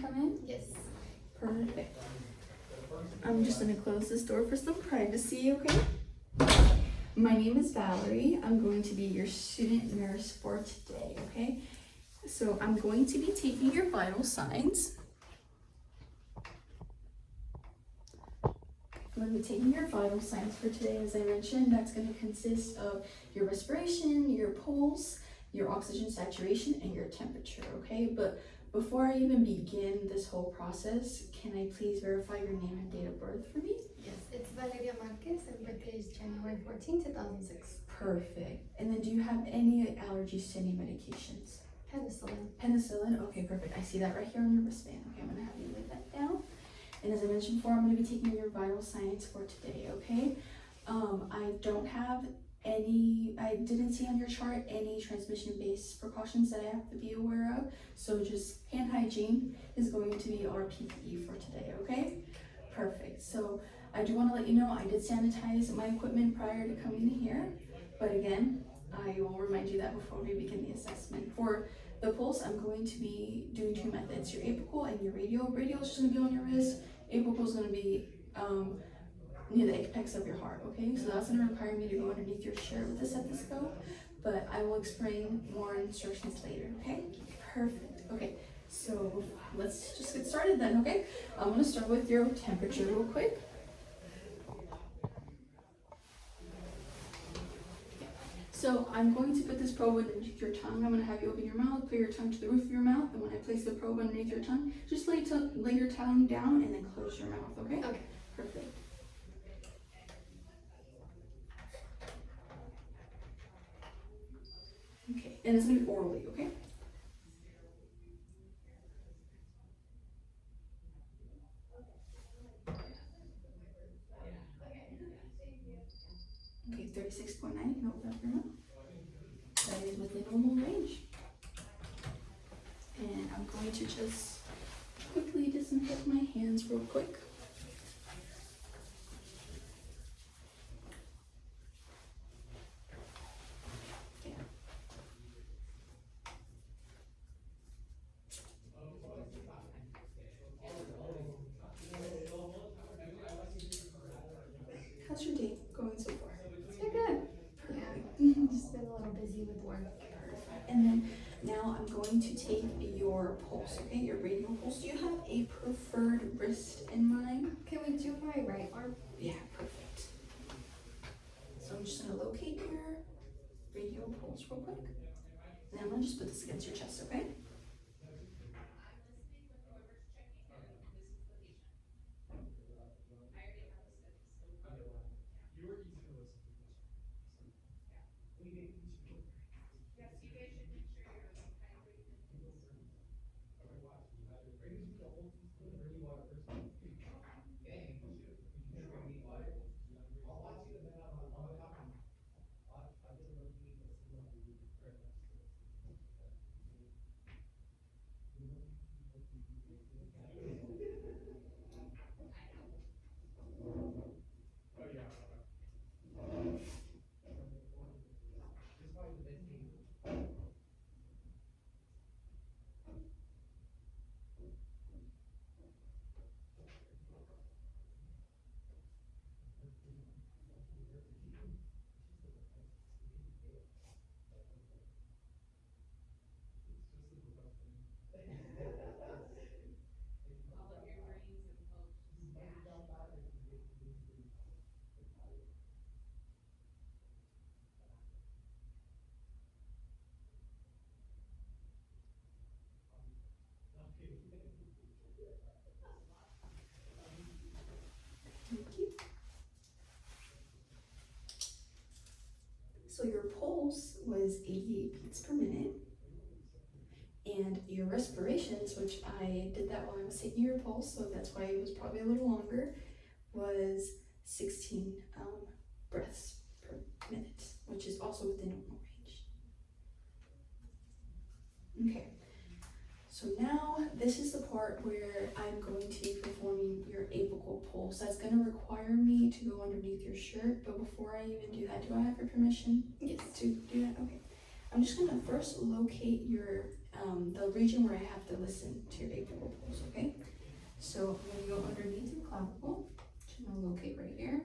come in? Yes. Perfect. I'm just gonna close this door for some privacy, okay? My name is Valerie. I'm going to be your student nurse for today, okay? So I'm going to be taking your vital signs. I'm going to be taking your vital signs for today. As I mentioned, that's going to consist of your respiration, your pulse, your oxygen saturation, and your temperature, okay? But before I even begin this whole process, can I please verify your name and date of birth for me? Yes, it's Valeria Marquez and birthday is January 14, 2006. Perfect. And then do you have any allergies to any medications? Penicillin. Penicillin? Okay, perfect. I see that right here on your wristband. Okay, I'm going to have you lay that down. And as I mentioned before, I'm going to be taking your vital signs for today, okay? I don't have I didn't see on your chart any transmission-based precautions that I have to be aware of. So just hand hygiene is going to be our PPE for today, okay? Perfect. So I do want to let you know I did sanitize my equipment prior to coming here. But again, I will remind you that before we begin the assessment. For the pulse, I'm going to be doing two methods, your apical and your radial. Radial is just going to be on your wrist. Apical is going to be near the apex of your heart, okay? So that's going to require me to go underneath your shirt with the stethoscope, but I will explain more instructions later, okay? Perfect. Okay, so let's just get started then, okay? I'm going to start with your temperature real quick. So I'm going to put this probe underneath your tongue. I'm going to have you open your mouth, put your tongue to the roof of your mouth, and when I place the probe underneath your tongue, just lay your tongue down and then close your mouth, okay? Okay. Perfect. Okay, and it's going to be orally, okay? Okay, 36.9, you can open up your mouth. That is within normal range. And I'm going to just quickly disinfect my hands real quick. Okay. How's your day going so far? It's been good. Yeah. Just been a little busy with work. Perfect. And then now I'm going to take your pulse, okay? Your radial pulse. Do you have a preferred wrist in mind? Can we do my right arm? Yeah, perfect. So I'm just gonna locate your radial pulse real quick. And I'm gonna just put this against your chest, okay? Thank you. So your pulse was 88 beats per minute, and your respirations, which I did that while I was taking your pulse, so that's why it was probably a little longer, was 16 breaths per minute, which is also within normal range. Okay. So now this is the part where I'm going to be performing your apical pulse. That's going to require me to go underneath your shirt, but before I even do that, do I have your permission? Yes. To do that? Okay. I'm just going to first locate your the region where I have to listen to your apical pulse, okay? So I'm gonna go underneath your clavicle, which I'm gonna locate right here.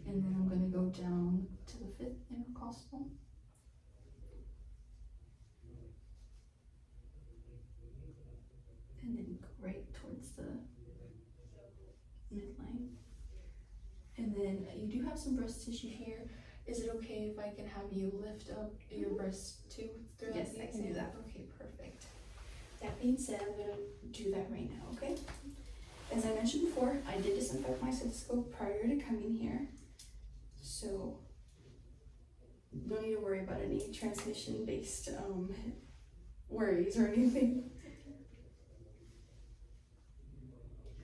And then I'm gonna go down to the 5th intercostal. And then go right towards the midline. And then you do have some breast tissue here. Is it okay if I can have you lift up your breast too? Yes, I can do that. Okay, perfect. That being said, I'm gonna do that right now, okay? As I mentioned before, I did disinfect my stethoscope prior to coming here. So, don't need to worry about any transmission-based worries or anything.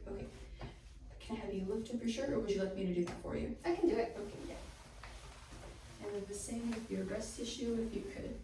Okay. Can I have you lift up your shirt, or would you like me to do that for you? I can do it. Okay, yeah. And then the same with your breast tissue, if you could.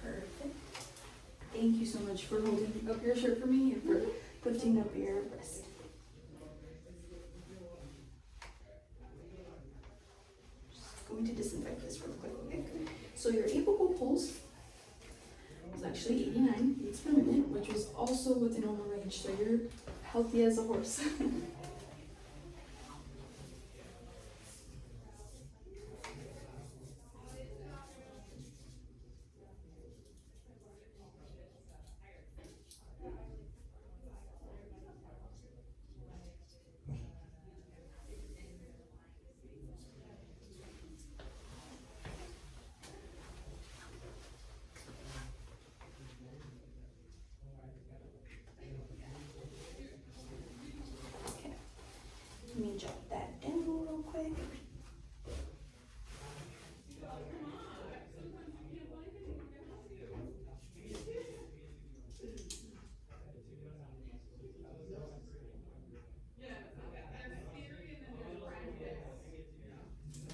Perfect. Thank you so much for holding up your shirt for me and for lifting up your breast. Just going to disinfect this real quick, okay? So your apical pulse was actually 89 beats per minute, which was also within normal range, so you're healthy as a horse. Okay, let me jot that down real quick.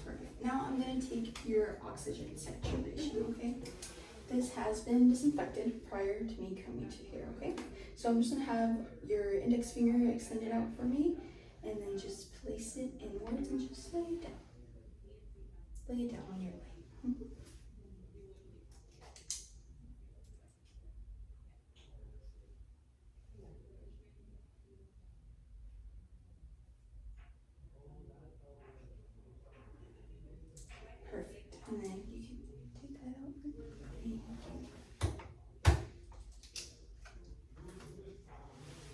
Perfect. Now I'm going to take your oxygen saturation, okay? This has been disinfected prior to me coming to here, okay? So I'm just going to have your index finger extended out for me, and then just place it inwards and just lay it down. Lay it down on your leg. Mhm. Perfect. And then you can take that out. Thank you.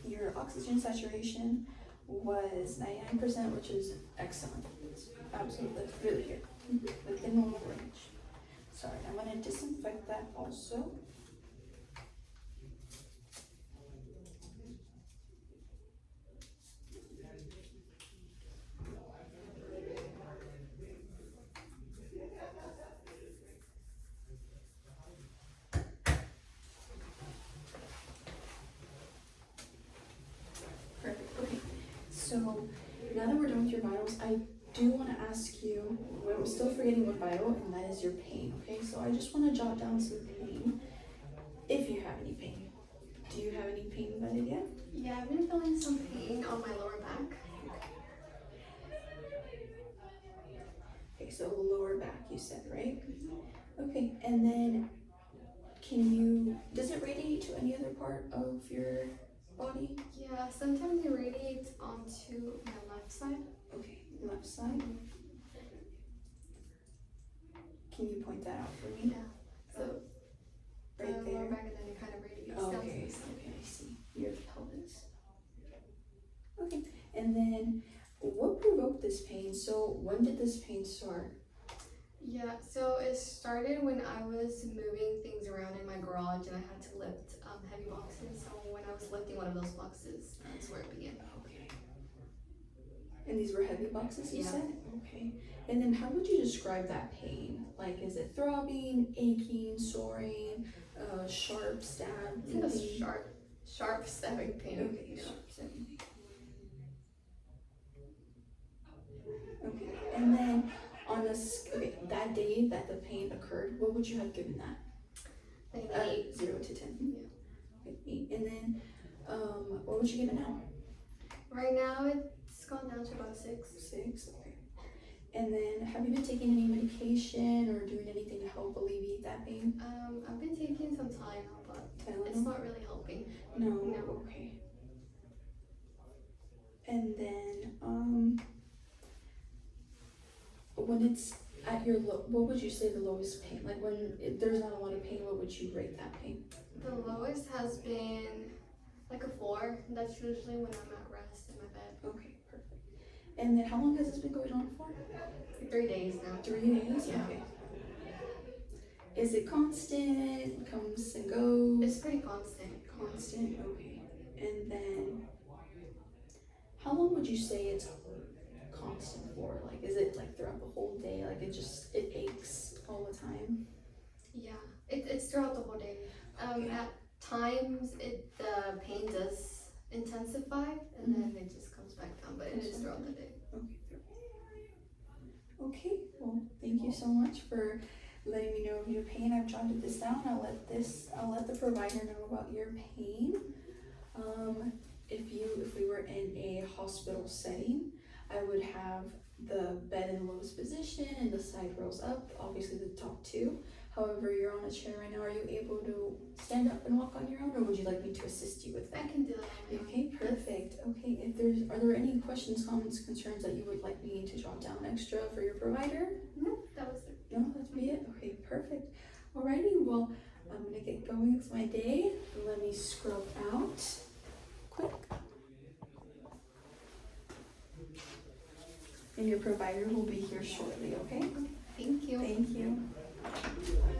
Your oxygen saturation was 99%, which is excellent. It's absolutely, that's really good. Within normal range. Sorry, I'm going to disinfect that also. Perfect. Okay. So now that we're done with your vitals, I do want to ask you, I'm still forgetting one vital, and that is your pain. Okay, so I just want to jot down some pain, if you have any pain. Do you have any pain vetted yet? Yeah, I've been feeling some pain on my lower back. said, right? Okay, and then does it radiate to any other part of your body? Yeah, sometimes it radiates onto my left side. Okay, left side. Can you point that out for me? Yeah. So Right the lower there. back, and then it kind of radiates down to Okay, the side. okay, I see. Your pelvis. Okay, and then what provoked this pain? So when did this pain start? Yeah, so it started when I was moving things around in my garage and I had to lift heavy boxes. So when I was lifting one of those boxes, that's where it began. Okay. And these were heavy boxes, you Yeah. said? Okay. And then how would you describe that pain? Like, is it throbbing, aching, soaring, sharp stab? I think it was sharp stabbing pain. Okay, Yeah. sharp stabbing pain. Okay, and then that day that the pain occurred, what would you have given that? Like an 8. 0 to 10. Yeah. Okay, 8. And then, what would you give it now? Right now it's gone down to about 6. 6. Okay. And then, have you been taking any medication or doing anything to help alleviate that pain? I've been taking some Tylenol, but it's Tylenol? not really helping. No. No. Okay. And then, when it's at your what would you say the lowest pain? Like when there's not a lot of pain, what would you rate that pain? The lowest has been like a 4. That's usually when I'm at rest in my bed. Okay, perfect. And then how long has this been going on for? 3 days now. 3 days? Yeah. Okay. Is it constant? Comes and goes? It's pretty constant. Constant, okay. And then how long would you say it's constant for? Like, is it like throughout the whole day? Like it aches all the time? Yeah, it's throughout the whole day. Okay. At times the pain does intensify and then it just comes back down, but it is throughout the day. Okay, well, thank you so much for letting me know of your pain. I've jotted this down. I'll let the provider know about your pain. If we were in a hospital setting, I would have the bed in the lowest position and the side rails up, obviously the top 2. However, you're on a chair right now. Are you able to stand up and walk on your own, or would you like me to assist you with that? I can do that. Okay, perfect. Okay, are there any questions, comments, concerns that you would like me to jot down extra for your provider? No, that was it. No, that'd be it. Okay, perfect. Alrighty, well, I'm gonna get going with my day. Let me scrub out quick. And your provider will be here shortly, okay? Thank you. Thank you.